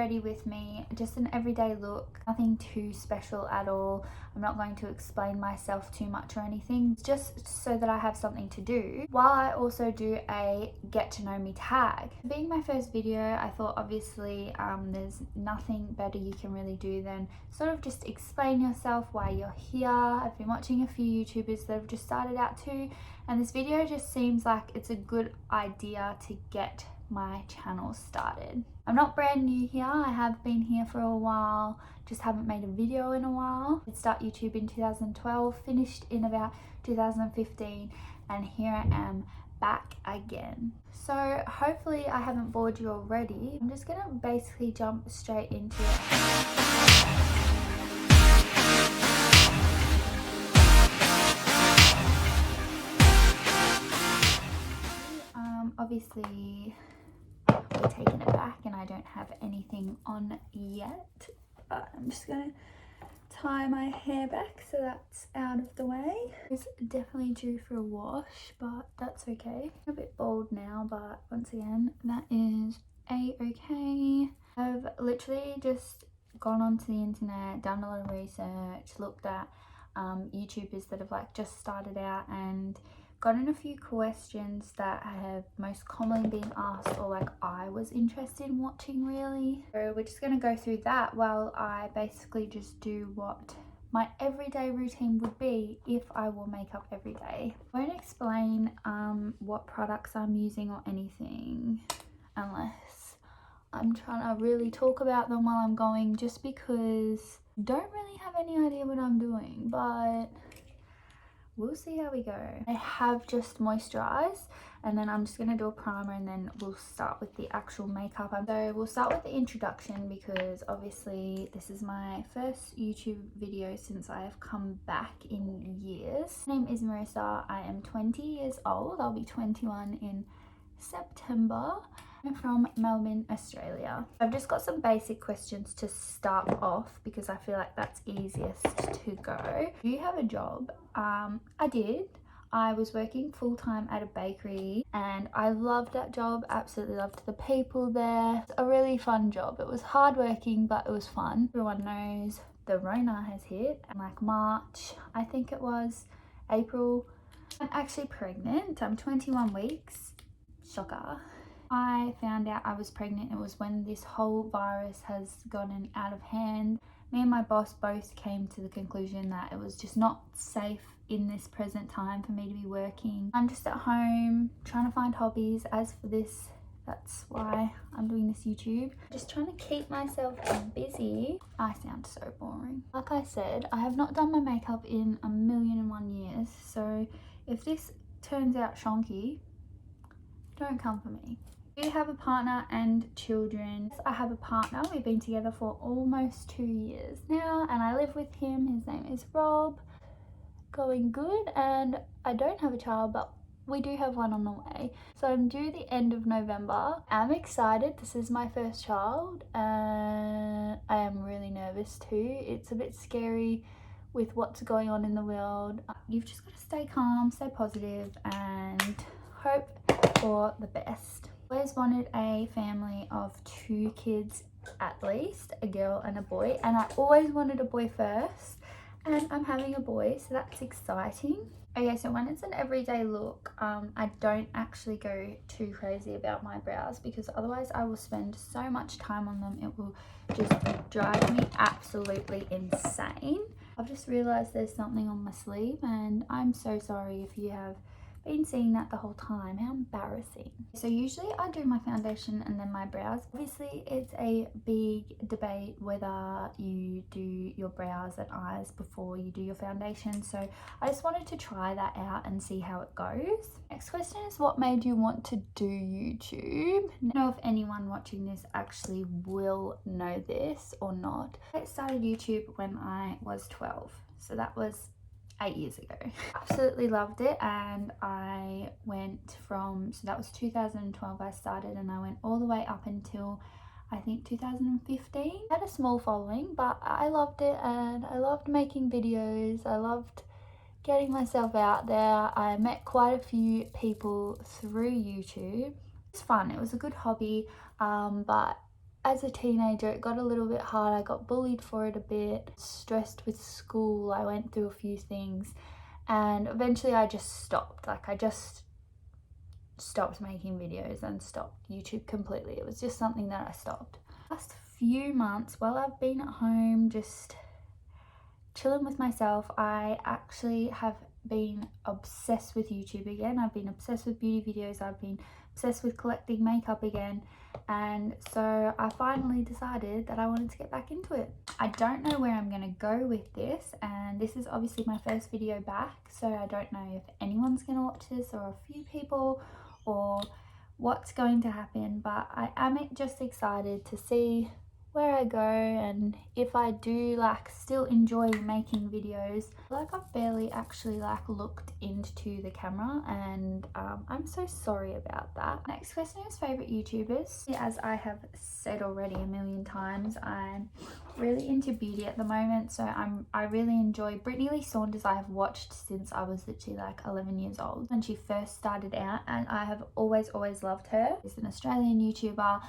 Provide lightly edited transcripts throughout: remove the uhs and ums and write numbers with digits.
already with me, just an everyday look, nothing too special at all. I'm not going to explain myself too much or anything, just so that I have something to do while I also do a get to know me tag. Being my first video, I thought obviously there's nothing better you can really do than sort of just explain yourself, why you're here. I've been watching a few YouTubers that have just started out too, and this video just seems like it's a good idea to get my channel started. I'm not brand new here, I have been here for a while, just haven't made a video in a while. I started YouTube in 2012, finished in about 2015, and here I am back again. So hopefully I haven't bored you already. I'm just gonna basically jump straight into it. Obviously we're taking it back and I don't have anything on yet, but I'm just gonna tie my hair back so that's out of the way. It's definitely due for a wash, but that's okay. I'm a bit bald now, but once again, that is a-okay. I've literally just gone onto the internet, done a lot of research, looked at YouTubers that have like just started out and gotten a few questions that have most commonly been asked, or like I was interested in watching really. So we're just going to go through that while I basically just do what my everyday routine would be if I wore makeup every day. I won't explain what products I'm using or anything unless I'm trying to really talk about them while I'm going, just because I don't really have any idea what I'm doing, but we'll see how we go. I have just moisturized and then I'm just going to do a primer and then we'll start with the actual makeup. So we'll start with the introduction because obviously this is my first YouTube video since I have come back in years. My name is Marissa. I am 20 years old. I'll be 21 in September. I'm from Melbourne, Australia. I've just got some basic questions to start off because I feel like that's easiest to go. Do you have a job? I did. I was working full-time at a bakery and I loved that job, absolutely loved the people there. It's a really fun job. It was hard working, but it was fun. Everyone knows the Rona has hit, and like March, I think it was, April. I'm actually pregnant. I'm 21 weeks. Shocker. I found out I was pregnant, it was when this whole virus has gotten out of hand. Me and my boss both came to the conclusion that it was just not safe in this present time for me to be working. I'm just at home trying to find hobbies. As for this, that's why I'm doing this YouTube. Just trying to keep myself busy. I sound so boring. Like I said, I have not done my makeup in 1,000,001 years, so if this turns out shonky, don't come for me. Do you have a partner and children? Yes, I have a partner. We've been together for almost 2 years now and I live with him. His name is Rob. Going good, and I don't have a child, but we do have one on the way. So I'm due the end of November. I'm excited. This is my first child and I am really nervous too. It's a bit scary with what's going on in the world. You've just got to stay calm, stay positive and hope for the best. Always wanted a family of 2 kids at least, a girl and a boy, and I always wanted a boy first, and I'm having a boy, so that's exciting. Okay, so when it's an everyday look, I don't actually go too crazy about my brows because otherwise I will spend so much time on them, it will just drive me absolutely insane. I've just realized there's something on my sleeve and I'm so sorry if you have been seeing that the whole time. How embarrassing. So usually I do my foundation and then my brows. Obviously it's a big debate whether you do your brows and eyes before you do your foundation, so I just wanted to try that out and see how it goes. Next question is, what made you want to do YouTube? I don't know if anyone watching this actually will know this or not. I started YouTube when I was 12, so that was 8 years ago. Absolutely loved it, and I went from, so that was 2012 I started, and I went all the way up until I think 2015. I had a small following, but I loved it and I loved making videos. I loved getting myself out there. I met quite a few people through YouTube. It was fun, it was a good hobby, but as a teenager it got a little bit hard. I got bullied for it a bit, stressed with school, I went through a few things, and eventually I just stopped. Like I just stopped making videos and stopped YouTube completely. It was just something that I stopped. Last few months while I've been at home just chilling with myself, I actually have been obsessed with YouTube again. I've been obsessed with beauty videos. I've been obsessed with collecting makeup again, and so I finally decided that I wanted to get back into it. I don't know where I'm going to go with this, and this is obviously my first video back, so I don't know if anyone's going to watch this or a few people or what's going to happen, but I am just excited to see where I go, and if I do like still enjoy making videos. Like I've barely actually like looked into the camera, and I'm so sorry about that. Next question is favorite YouTubers. As I have said already a million times, I'm really into beauty at the moment, so I really enjoy Brittany Lee Saunders. I have watched since I was literally like 11 years old when she first started out, and I have always loved her. She's an Australian YouTuber.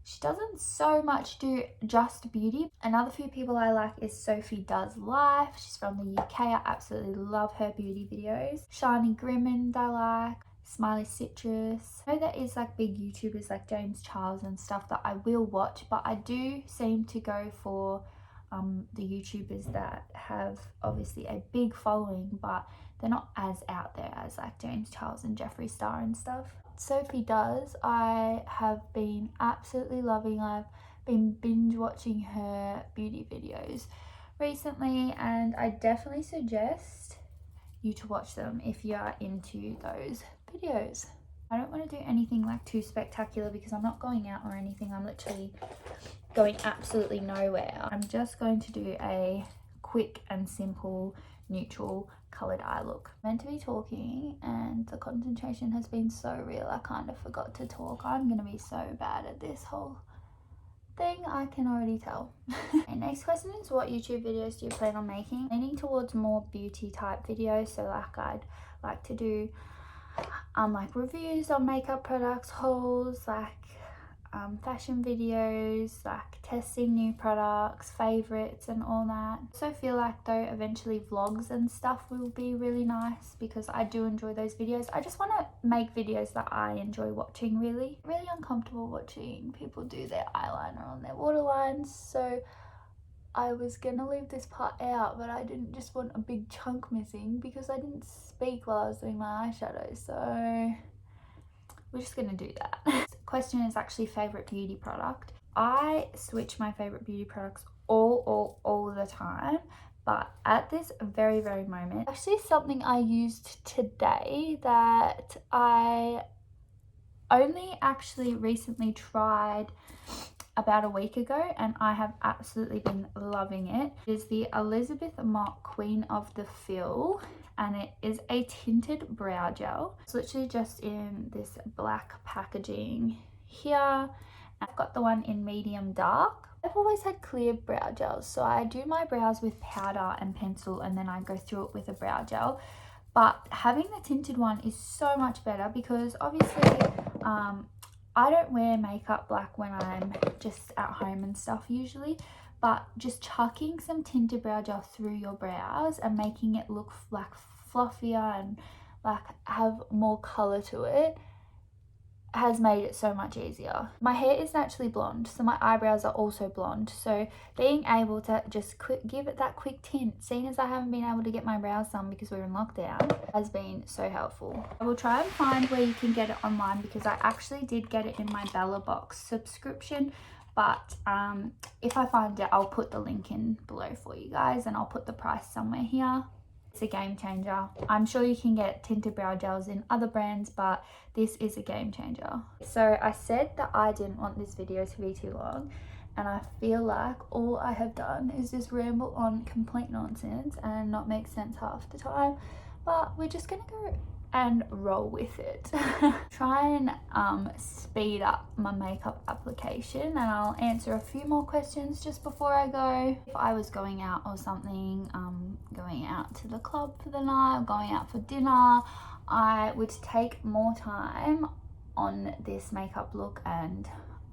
She doesn't so much do just beauty. Another few people I like is Sophie Does Life. She's from the UK. I absolutely love her beauty videos. Shiny Grwm I like. Smiley Citrus. I know there is like big YouTubers like James Charles and stuff that I will watch, but I do seem to go for the YouTubers that have obviously a big following, but they're not as out there as like James Charles and Jeffree Star and stuff. Sophie Does, I have been absolutely loving. I've been binge watching her beauty videos recently, and I definitely suggest you to watch them if you are into those videos. I don't want to do anything like too spectacular because I'm not going out or anything. I'm literally going absolutely nowhere. I'm just going to do a quick and simple neutral coloured eye look. I'm meant to be talking and the concentration has been so real I kind of forgot to talk. I'm gonna be so bad at this whole thing, I can already tell. Okay, next question is, what YouTube videos do you plan on making? Leaning towards more beauty type videos, so like I'd like to do like reviews on makeup products, hauls, like fashion videos, like testing new products, favorites and all that. So feel like though eventually vlogs and stuff will be really nice because I do enjoy those videos. I just want to make videos that I enjoy watching. Really uncomfortable watching people do their eyeliner on their waterlines, so I was gonna leave this part out, but I didn't just want a big chunk missing because I didn't speak while I was doing my eyeshadow, so we're just gonna do that. Question is actually favorite beauty product. I switch my favorite beauty products all the time, but at this very moment, actually something I used today that I only actually recently tried about a week ago, and I have absolutely been loving it. It is the Elizabeth Mott Queen of the Fill, and it is a tinted brow gel. It's literally just in this black packaging here. I've got the one in medium dark. I've always had clear brow gels, so I do my brows with powder and pencil and then I go through it with a brow gel. But having the tinted one is so much better because obviously I don't wear makeup like when I'm just at home and stuff usually, but just chucking some tinted brow gel through your brows and making it look like fluffier and like have more color to it has made it so much easier. My hair is naturally blonde, so my eyebrows are also blonde, so being able to just give it that quick tint, seeing as I haven't been able to get my brows done because we're in lockdown, has been so helpful. I will try and find where you can get it online because I actually did get it in my Bella Box subscription, but if I find it, I'll put the link in below for you guys and I'll put the price somewhere here. It's a game changer. I'm sure you can get tinted brow gels in other brands, but this is a game changer. So I said that I didn't want this video to be too long, and I feel like all I have done is just ramble on complete nonsense and not make sense half the time, but we're just gonna go and roll with it. Try and speed up my makeup application, and I'll answer a few more questions just before I go. If I was going out or something, going out to the club for the night, going out for dinner, I would take more time on this makeup look and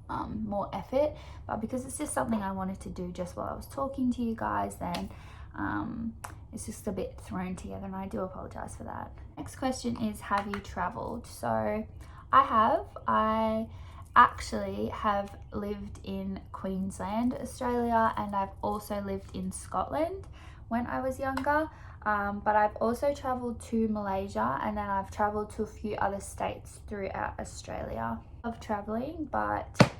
more effort, but because it's just something I wanted to do just while I was talking to you guys, then it's just a bit thrown together, and I do apologize for that. Next question is, have you traveled? So I actually have lived in Queensland, Australia, and I've also lived in Scotland when I was younger, but I've also traveled to Malaysia, and then I've traveled to a few other states throughout Australia. I love traveling, but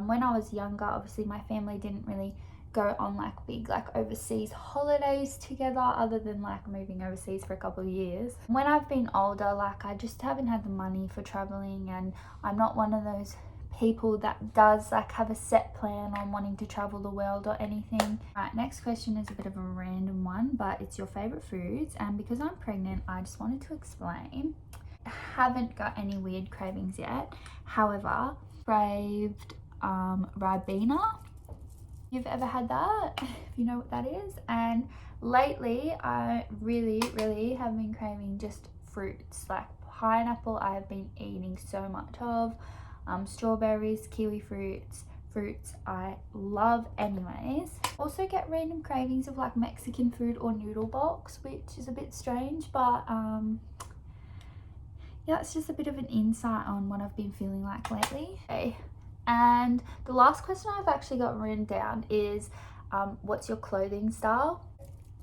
when I was younger, obviously my family didn't really go on like big like overseas holidays together, other than like moving overseas for a couple of years. When I've been older, like I just haven't had the money for traveling, and I'm not one of those people that does like have a set plan on wanting to travel the world or anything. Right, next question is a bit of a random one, but it's your favorite foods, and because I'm pregnant, I just wanted to explain. I haven't got any weird cravings yet, however, craved Ribena. You've ever had that, if you know what that is. And lately I really have been craving just fruits, like pineapple I have been eating so much of, strawberries, kiwi fruits I love anyways. Also get random cravings of like Mexican food or noodle box, which is a bit strange, but yeah, it's just a bit of an insight on what I've been feeling like lately. Okay. And the last question I've actually got written down is, what's your clothing style?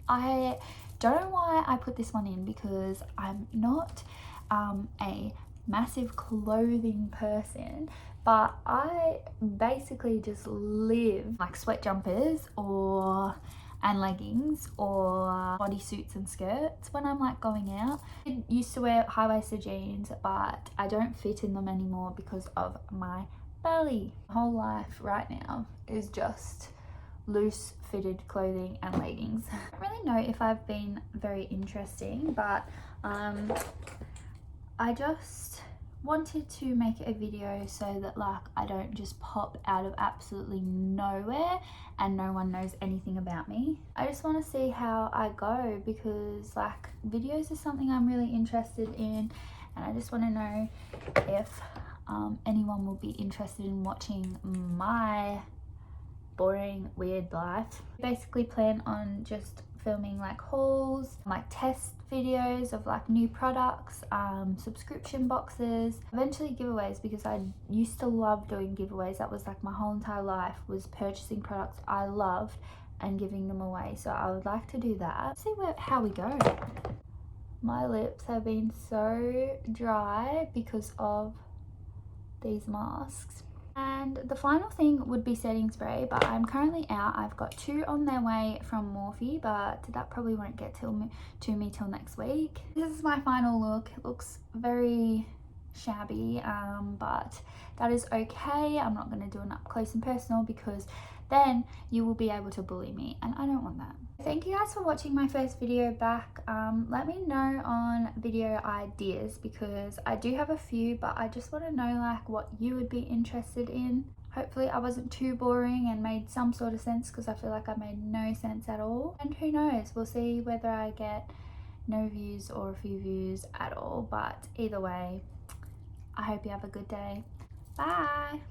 I don't know why I put this one in, because I'm not a massive clothing person, but I basically just live like sweat jumpers and leggings or bodysuits and skirts when I'm like going out. I used to wear high-waisted jeans, but I don't fit in them anymore because of my belly. My whole life right now is just loose fitted clothing and leggings. I don't really know if I've been very interesting, but I just wanted to make a video so that like I don't just pop out of absolutely nowhere and no one knows anything about me. I just want to see how I go, because like videos are something I'm really interested in, and I just want to know if anyone will be interested in watching my boring weird life. Basically plan on just filming like hauls, like test videos of like new products, subscription boxes, eventually giveaways, because I used to love doing giveaways. That was like my whole entire life, was purchasing products I loved and giving them away. So I would like to do that. See how we go. My lips have been so dry because of these masks. And the final thing would be setting spray, but I'm currently out. I've got 2 on their way from Morphe, but that probably won't get to me till next week. This is my final look. It looks very shabby, but that is okay. I'm not going to do an up close and personal, because then you will be able to bully me, and I don't want that. Thank you guys for watching my first video back. Let me know on video ideas, because I do have a few, but I just want to know like what you would be interested in. Hopefully I wasn't too boring and made some sort of sense, because I feel like I made no sense at all. And who knows, we'll see whether I get no views or a few views at all. But either way, I hope you have a good day. Bye.